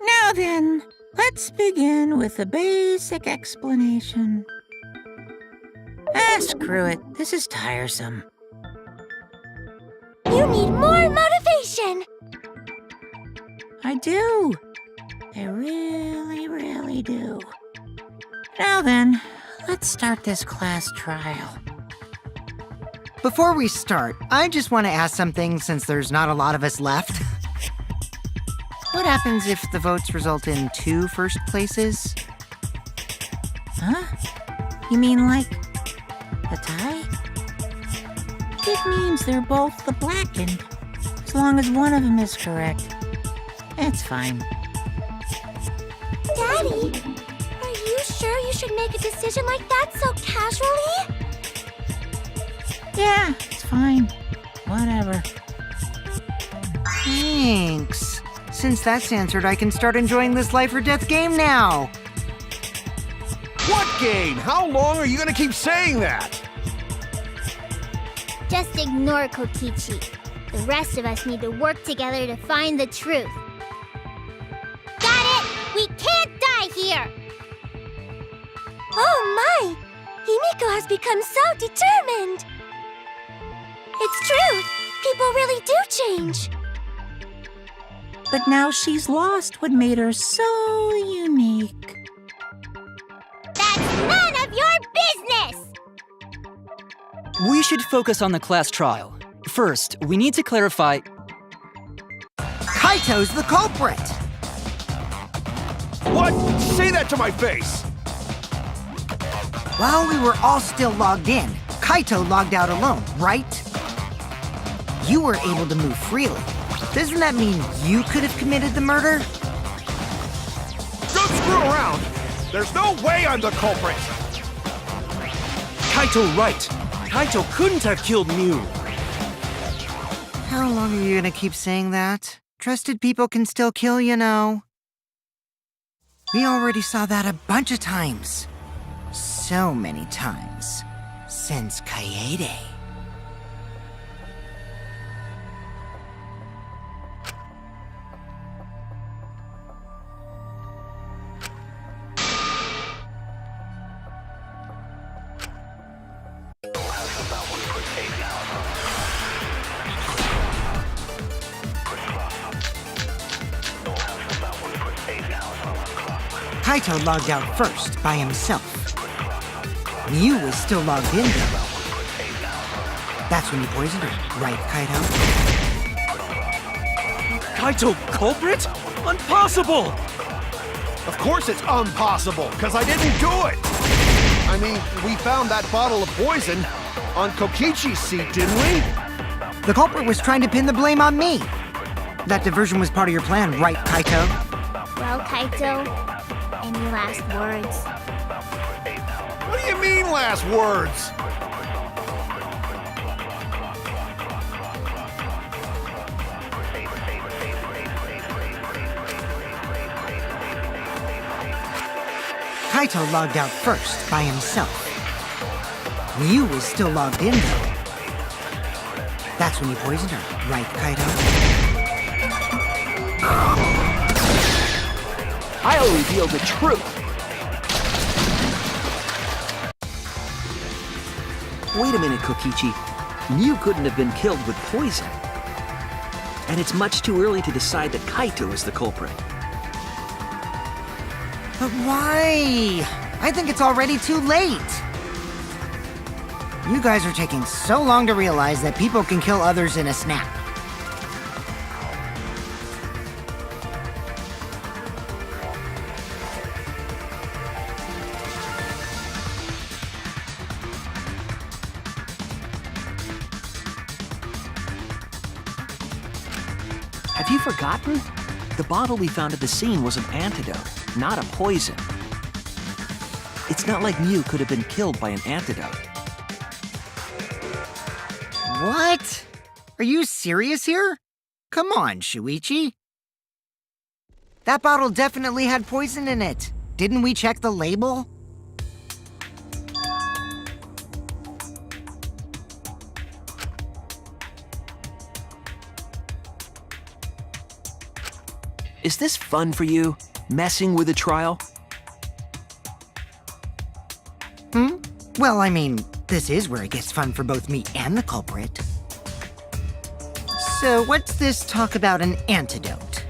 Now then, let's begin with a basic explanation. Screw it. This is tiresome. You need more motivation! I do. I really, really do. Now then, let's start this class trial. Before we start, I just want to ask something since there's not a lot of us left. What happens if the votes result in 2 first places? Huh? You mean like a tie? It means they're both the blackened, as long as one of them is correct. It's fine. Daddy, are you sure you should make a decision like that so casually? Yeah, it's fine. Whatever. Thanks. Since that's answered, I can start enjoying this life or death game now. What game? How long are you gonna keep saying that? Just ignore Kokichi. The rest of us need to work together to find the truth. Got it! We can't die here! Oh my! Himiko has become so determined! It's true! People really do change! But now she's lost what made her so unique. That's none of your business! We should focus on the class trial. First, we need to clarify... Kaito's the culprit! What? Say that to my face! While we were all still logged in, Kaito logged out alone, right? You were able to move freely. Doesn't that mean you could have committed the murder? Don't screw around! There's no way I'm the culprit! Kaito right. Kaito couldn't have killed Mew. How long are you gonna keep saying that? Trusted people can still kill, you know. We already saw that a bunch of times. So many times. Since Kaede. Kaito logged out first, by himself. Mew was still logged in, though. That's when you poisoned her, right, Kaito? Kaito culprit? Impossible! Of course it's impossible, because I didn't do it! I mean, we found that bottle of poison on Kokichi's seat, didn't we? The culprit was trying to pin the blame on me. That diversion was part of your plan, right, Kaito? Well, Kaito, any last words? What do you mean, last words? Kaito logged out first, by himself. Mew was still logged in, though. That's when you poisoned her, right, Kaito? I'll reveal the truth. Wait a minute, Kokichi. Mew couldn't have been killed with poison. And it's much too early to decide that Kaito is the culprit. But why? I think it's already too late. You guys are taking so long to realize that people can kill others in a snap. Have you forgotten? The bottle we found at the scene was an antidote, not a poison. It's not like Mew could have been killed by an antidote. What? Are you serious here? Come on, Shuichi. That bottle definitely had poison in it. Didn't we check the label? Is this fun for you? Messing with the trial? Well, I mean, this is where it gets fun for both me and the culprit. So what's this talk about an antidote?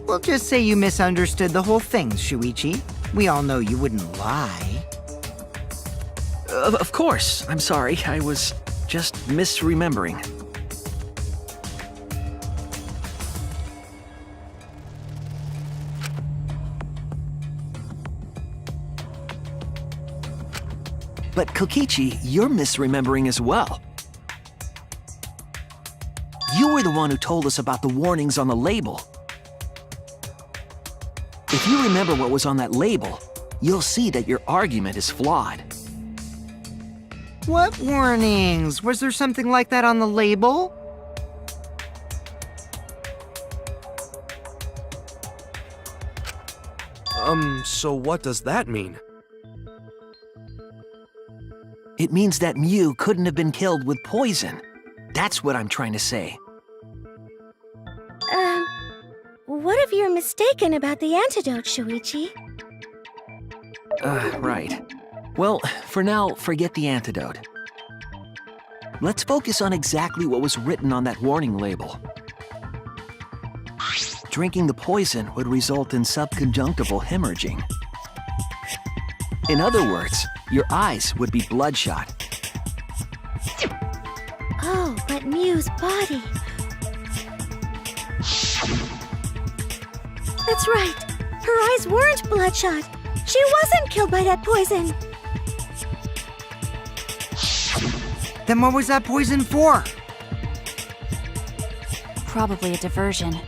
We'll just say you misunderstood the whole thing, Shuichi. We all know you wouldn't lie. Of course. I'm sorry. I was just misremembering. But Kokichi, you're misremembering as well. You were the one who told us about the warnings on the label. If you remember what was on that label, you'll see that your argument is flawed. What warnings? Was there something like that on the label? So what does that mean? It means that Mew couldn't have been killed with poison. That's what I'm trying to say. What if you're mistaken about the antidote, Shuichi? Right. Well, for now, forget the antidote. Let's focus on exactly what was written on that warning label. Drinking the poison would result in subconjunctival hemorrhaging. In other words, your eyes would be bloodshot. Oh, but Mew's body. That's right. Her eyes weren't bloodshot. She wasn't killed by that poison. Then what was that poison for? Probably a diversion.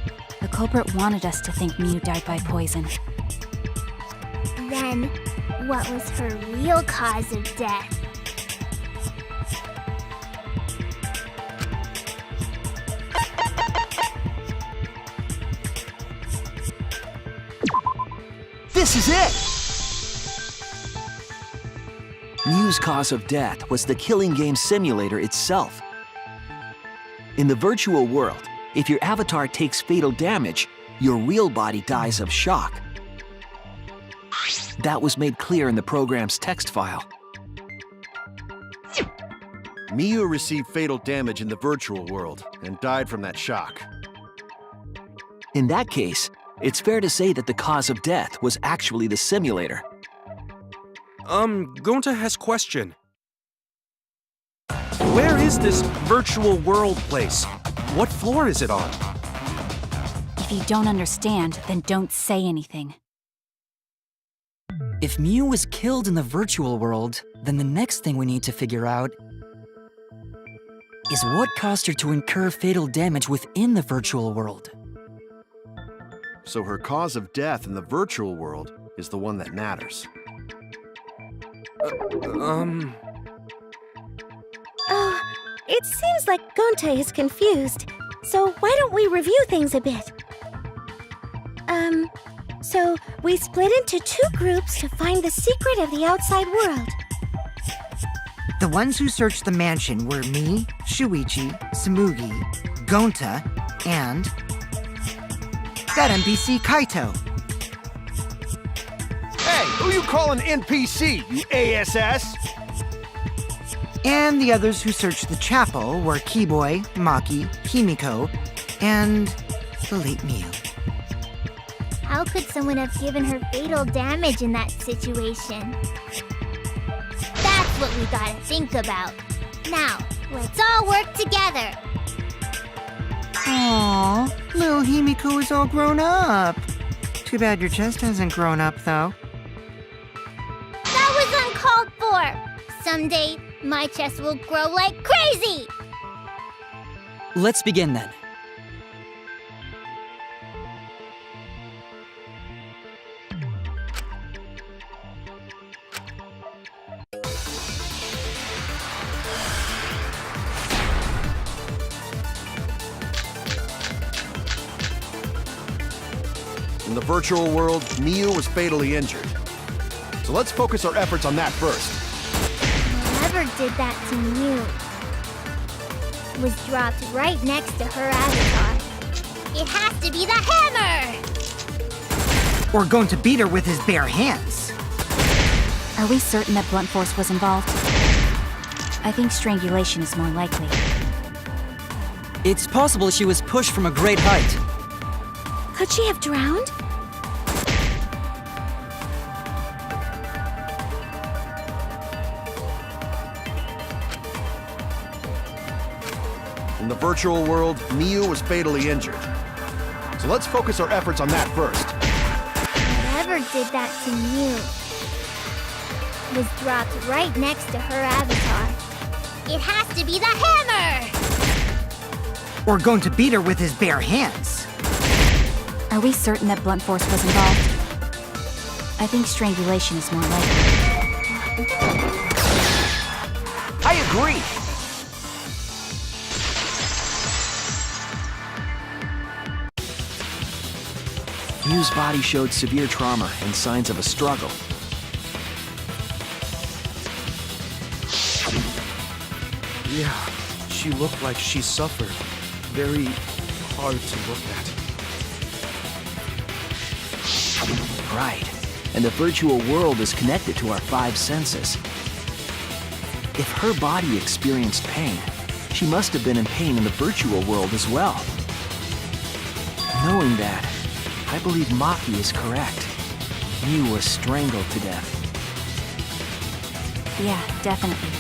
The culprit wanted us to think Mew died by poison. Then, what was her real cause of death? This is it! Mew's cause of death was the killing game simulator itself. In the virtual world, if your avatar takes fatal damage, your real body dies of shock. That was made clear in the program's text file. Mew received fatal damage in the virtual world and died from that shock. In that case, it's fair to say that the cause of death was actually the simulator. Gonta has question. Where is this virtual world place? What floor is it on? If you don't understand, then don't say anything. If Mew was killed in the virtual world, then the next thing we need to figure out is what caused her to incur fatal damage within the virtual world. So her cause of death in the virtual world is the one that matters. Oh, it seems like Gonta is confused. So why don't we review things a bit? So we split into two groups to find the secret of the outside world. The ones who searched the mansion were me, Shuichi, Samugi, Gonta, and that NPC Kaito. Hey, who you calling NPC, you ASS? And the others who searched the chapel were Keyboy, Maki, Himiko, and the late Mew. How could someone have given her fatal damage in that situation? That's what we gotta think about. Now, let's all work together. Aww, little Himiko is all grown up. Too bad your chest hasn't grown up, though. That was uncalled for. Someday, my chest will grow like crazy. Let's begin then. In the virtual world, Miu was fatally injured. So let's focus our efforts on that first. Whoever did that to Mew was dropped right next to her avatar. It has to be the hammer! Or going to beat her with his bare hands. Are we certain that blunt force was involved? I think strangulation is more likely. It's possible she was pushed from a great height. Could she have drowned? In the virtual world, Miu was fatally injured. So let's focus our efforts on that first. Whoever did that to Mew was dropped right next to her avatar. It has to be the hammer! Or going to beat her with his bare hands. Are we certain that blunt force was involved? I think strangulation is more likely. I agree! Miu's body showed severe trauma and signs of a struggle. Yeah, she looked like she suffered. Very hard to look at. Right. And the virtual world is connected to our 5 senses. If her body experienced pain, she must have been in pain in the virtual world as well. Knowing that, I believe Maki is correct. Miu was strangled to death. Yeah, definitely.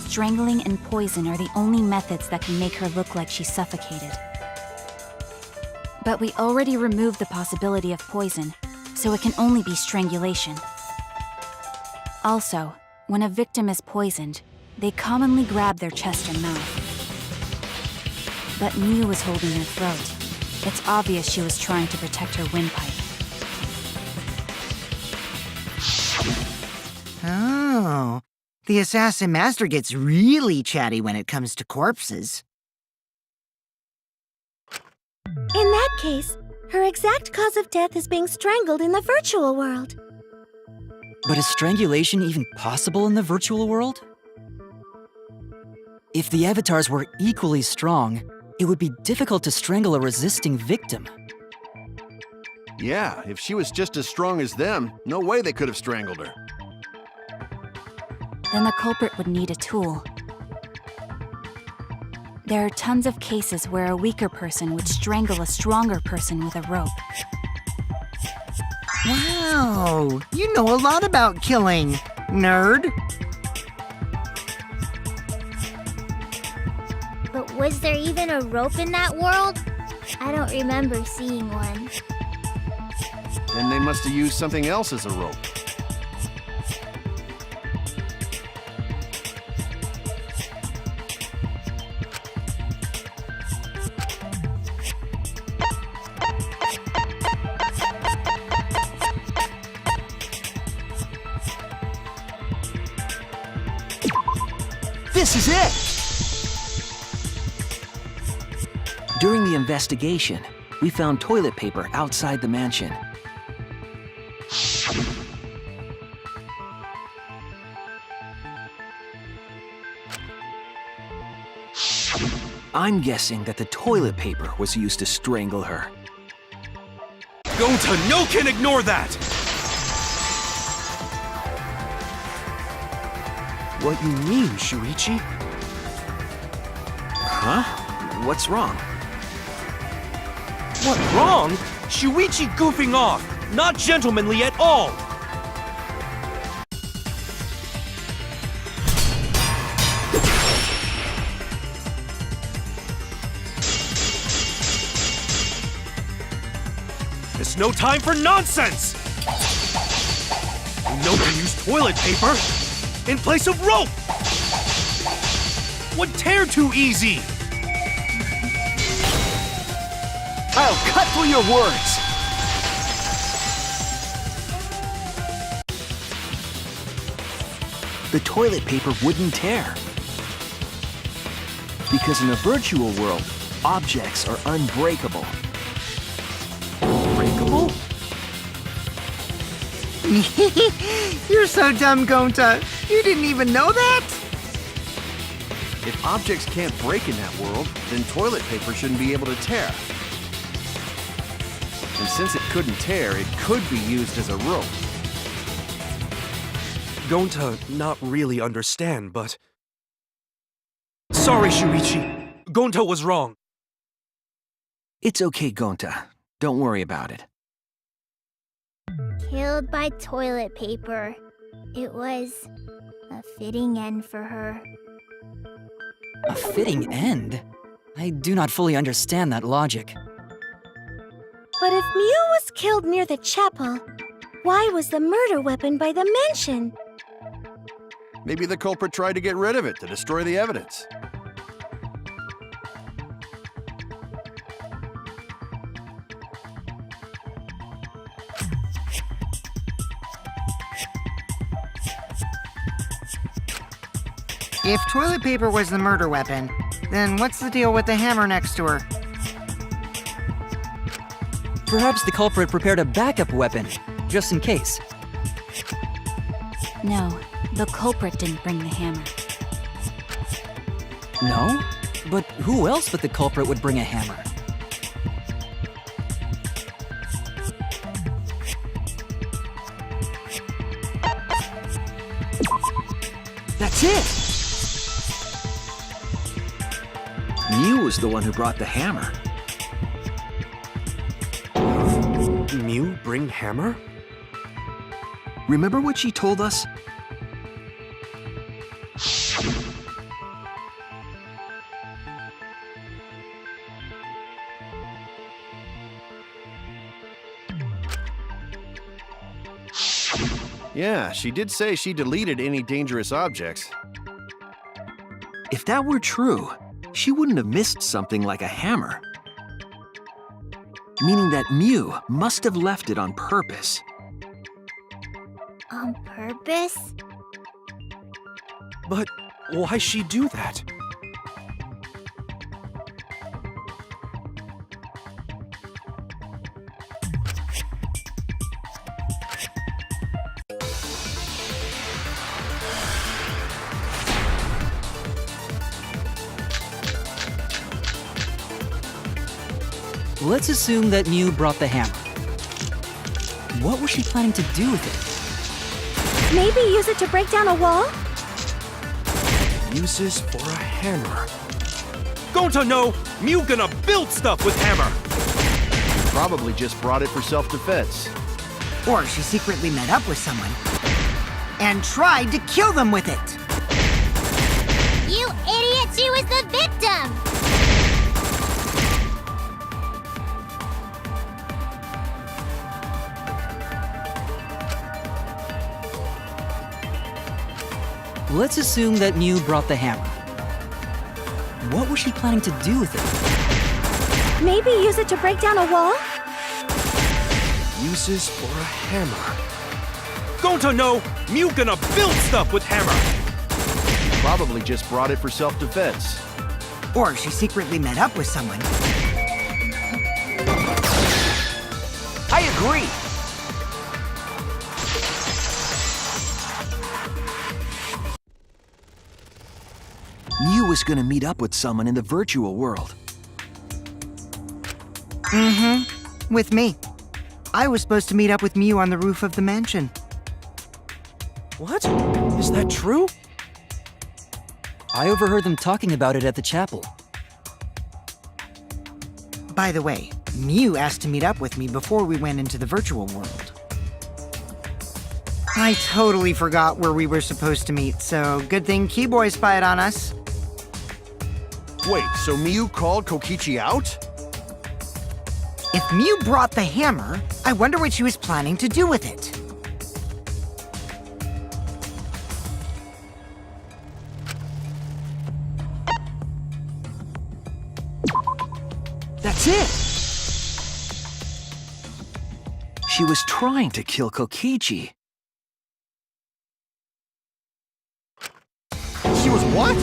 Strangling and poison are the only methods that can make her look like she's suffocated. But we already removed the possibility of poison, so it can only be strangulation. Also, when a victim is poisoned, they commonly grab their chest or mouth. But Miu was holding her throat. It's obvious she was trying to protect her windpipe. Oh, the assassin master gets really chatty when it comes to corpses. In that case, her exact cause of death is being strangled in the virtual world. But is strangulation even possible in the virtual world? If the avatars were equally strong, it would be difficult to strangle a resisting victim. Yeah, if she was just as strong as them, no way they could have strangled her. Then the culprit would need a tool. There are tons of cases where a weaker person would strangle a stronger person with a rope. Wow, you know a lot about killing, nerd. But was there even a rope in that world? I don't remember seeing one. Then they must have used something else as a rope. This is it! During the investigation, we found toilet paper outside the mansion. I'm guessing that the toilet paper was used to strangle her. Gonta, no can ignore that! What you mean, Shuichi? Huh? What's wrong? What wrong? Shuichi goofing off! Not gentlemanly at all! It's no time for nonsense! You know to use toilet paper in place of rope! Would tear too easy! I'll cut through your words! The toilet paper wouldn't tear. Because in the virtual world, Objects are unbreakable. Unbreakable? You're so dumb, Gonta. You didn't even know that? If objects can't break in that world, then toilet paper shouldn't be able to tear. And since it couldn't tear, it could be used as a rope. Gonta not really understand, but... Sorry, Shuichi. Gonta was wrong. It's okay, Gonta. Don't worry about it. Killed by toilet paper. It was a fitting end for her. A fitting end? I do not fully understand that logic. But if Mew was killed near the chapel, why was the murder weapon by the mansion? Maybe the culprit tried to get rid of it to destroy the evidence. If toilet paper was the murder weapon, then what's the deal with the hammer next to her? Perhaps the culprit prepared a backup weapon, just in case. No, the culprit didn't bring the hammer. No? But who else but the culprit would bring a hammer? That's it! Mew was the one who brought the hammer. Mew bring hammer? Remember what she told us? Yeah, she did say she deleted any dangerous objects. If that were true, she wouldn't have missed something like a hammer. Meaning that Mew must have left it on purpose. On purpose? But why she do that? Let's assume that Mew brought the hammer. What was she planning to do with it? Maybe use it to break down a wall? Uses for a hammer. Gonta no! Mew gonna build stuff with hammer! Probably just brought it for self-defense. Or she secretly met up with someone and tried to kill them with it. You idiot! She was the victim! Let's assume that Mew brought the hammer. What was she planning to do with it? Maybe use it to break down a wall? Uses for a hammer. Gonta no! Mew gonna build stuff with hammer! Probably just brought it for self-defense. Or she secretly met up with someone. I agree! Mew was gonna meet up with someone in the virtual world. Mm-hmm. With me. I was supposed to meet up with Mew on the roof of the mansion. What? Is that true? I overheard them talking about it at the chapel. By the way, Mew asked to meet up with me before we went into the virtual world. I totally forgot where we were supposed to meet, so good thing Keyboy spied on us. Wait, so Mew called Kokichi out? If Mew brought the hammer, I wonder what she was planning to do with it. That's it! She was trying to kill Kokichi. She was what?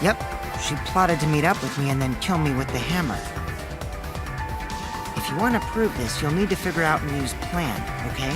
Yep, she plotted to meet up with me and then kill me with the hammer. If you want to prove this, you'll need to figure out Mew's plan, okay?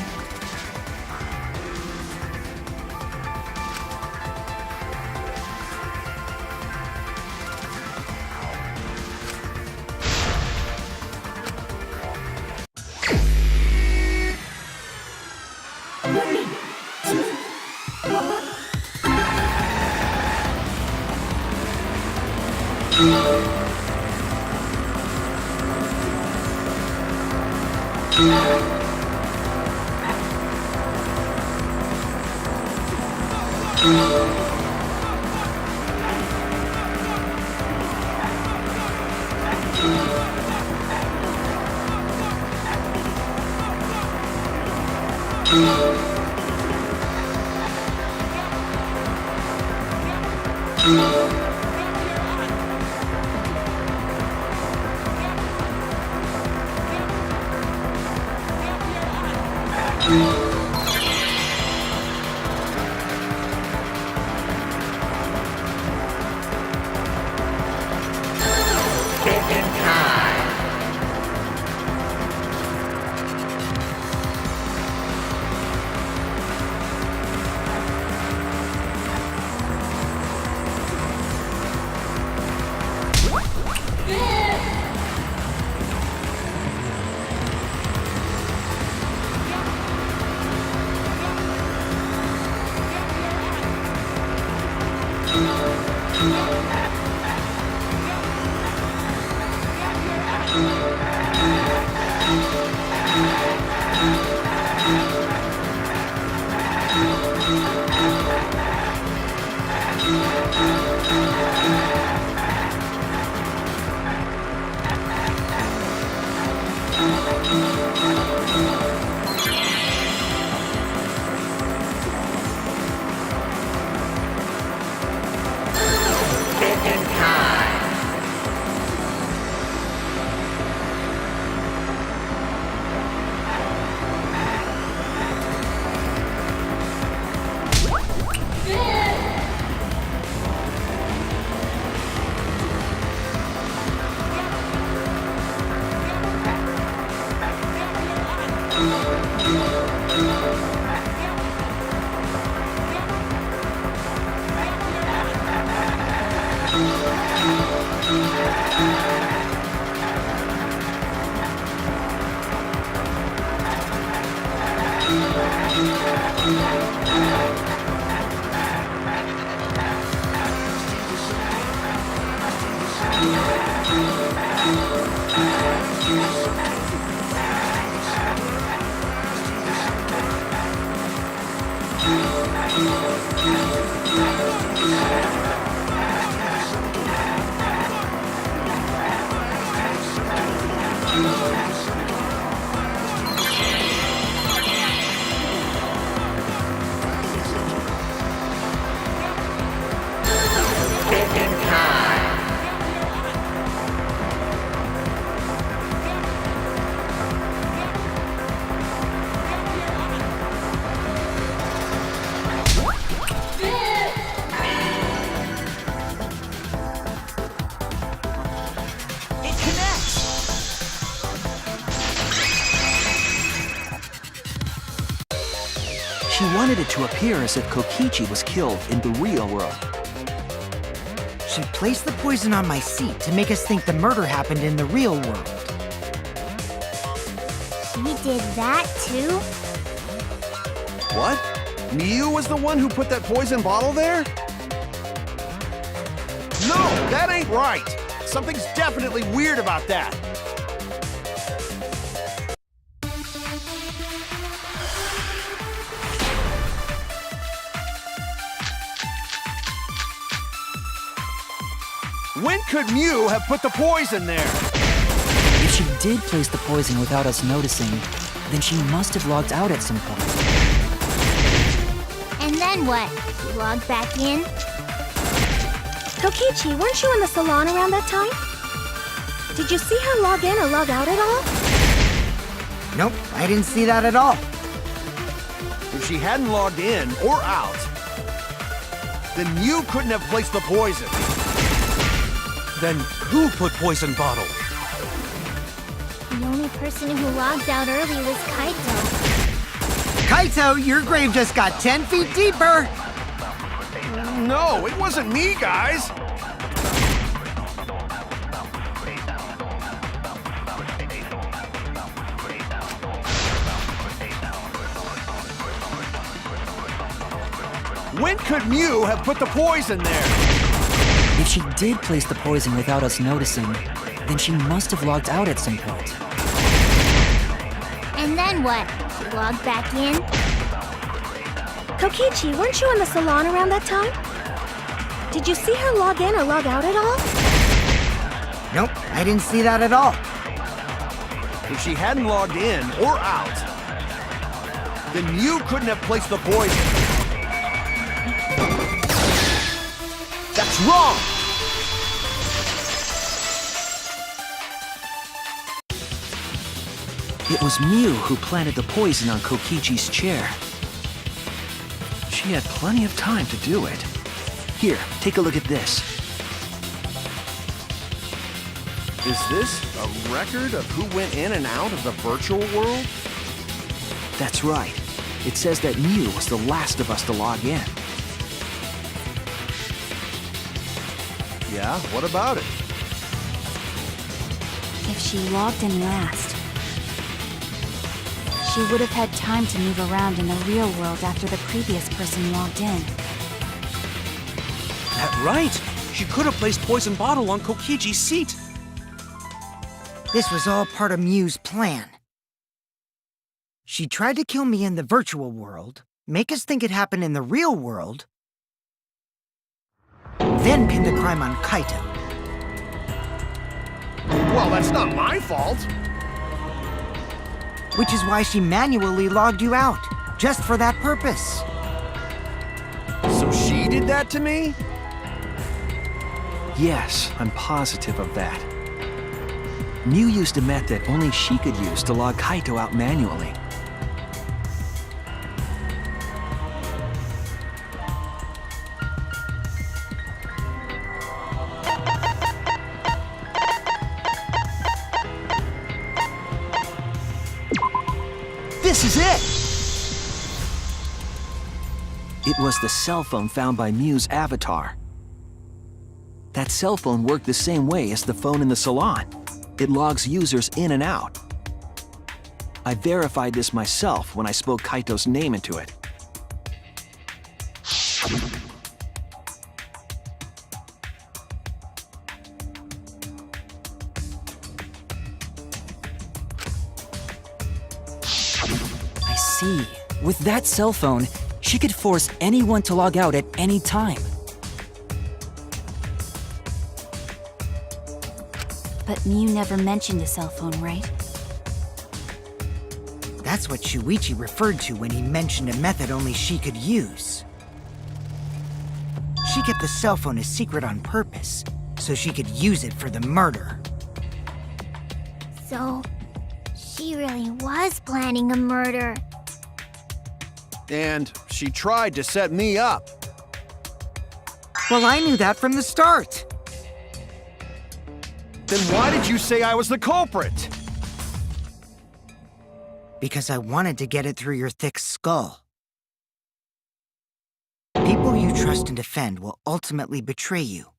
She wanted it to appear as if Kokichi was killed in the real world. She placed the poison on my seat to make us think the murder happened in the real world. She did that too? What? Mew was the one who put that poison bottle there? No, that ain't right. Something's definitely weird about that. When could Mew have put the poison there? If she did place the poison without us noticing, then she must have logged out at some point. And then what? You logged back in? Kokichi, weren't you in the salon around that time? Did you see her log in or log out at all? Nope, I didn't see that at all. If she hadn't logged in or out, then Mew couldn't have placed the poison. Then who put poison bottle? The only person who logged out early was Kaito. Kaito, your grave just got 10 feet deeper! No, it wasn't me, guys. When could Mew have put the poison there? If she did place the poison without us noticing, then she must have logged out at some point. And then what? She logged back in? Kokichi, weren't you in the salon around that time? Did you see her log in or log out at all? Nope, I didn't see that at all. If she hadn't logged in or out, then Mew couldn't have placed the poison. That's wrong! It was Mew who planted the poison on Kokichi's chair. She had plenty of time to do it. Here, take a look at this. Is this a record of who went in and out of the virtual world? That's right. It says that Mew was the last of us to log in. Yeah, what about it? If she logged in last, she would have had time to move around in the real world after the previous person logged in. That right! She could have placed poison bottle on Kokichi's seat. This was all part of Mew's plan. She tried to kill me in the virtual world, make us think it happened in the real world, then pin the crime on Kaito. Well, that's not my fault. Which is why she manually logged you out, just for that purpose. So she did that to me? Yes, I'm positive of that. Mew used a method only she could use to log Kaito out manually. This is it! It was the cell phone found by Mew's avatar. That cell phone worked the same way as the phone in the salon. It logs users in and out. I verified this myself when I spoke Kaito's name into it. I see. With that cell phone, she could force anyone to log out at any time. But Mew never mentioned a cell phone, right? That's what Shuichi referred to when he mentioned a method only she could use. She kept the cell phone a secret on purpose, so she could use it for the murder. So, she really was planning a murder. And she tried to set me up. Well, I knew that from the start. Then why did you say I was the culprit? Because I wanted to get it through your thick skull. People you trust and defend will ultimately betray you.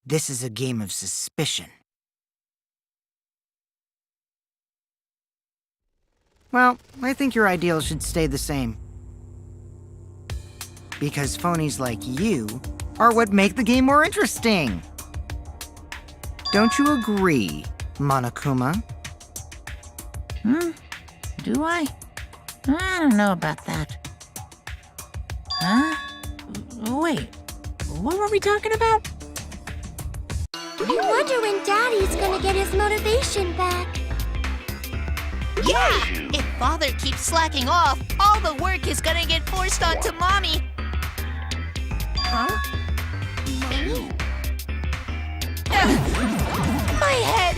This is a game of suspicion. Well, I think your ideals should stay the same. Because phonies like you are what make the game more interesting. Don't you agree, Monokuma? Do I? I don't know about that. Huh? Wait, what were we talking about? I wonder when Daddy's gonna get his motivation back. Yeah! If Father keeps slacking off, all the work is gonna get forced onto Mommy. Huh? Mommy? My head!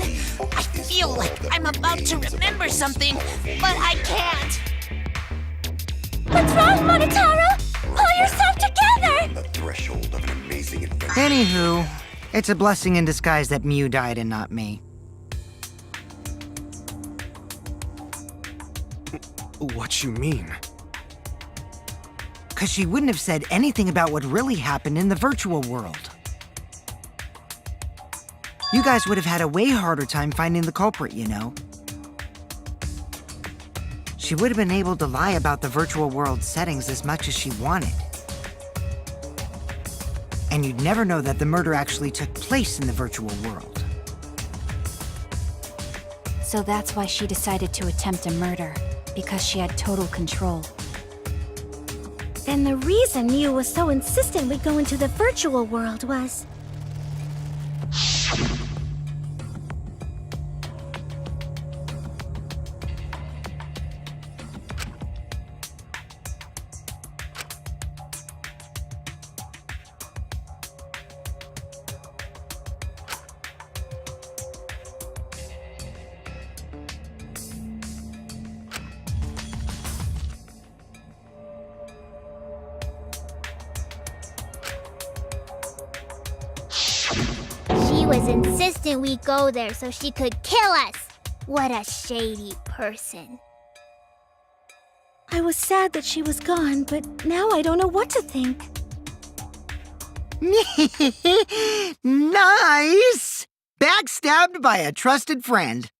I feel like I'm about to remember something, but I can't. What's wrong, Monotaro? Pull yourself together! Anywho, It's a blessing in disguise that Mew died and not me. What you mean? 'Cause she wouldn't have said anything about what really happened in the virtual world. You guys would have had a way harder time finding the culprit, you know. She would have been able to lie about the virtual world settings as much as she wanted. And you'd never know that the murder actually took place in the virtual world. So that's why she decided to attempt a murder, because she had total control. And the reason Mew was so insistent we go into the virtual world was... She was insistent we go there so she could kill us. What a shady person. I was sad that she was gone, but now I don't know what to think. Nice! Backstabbed by a trusted friend.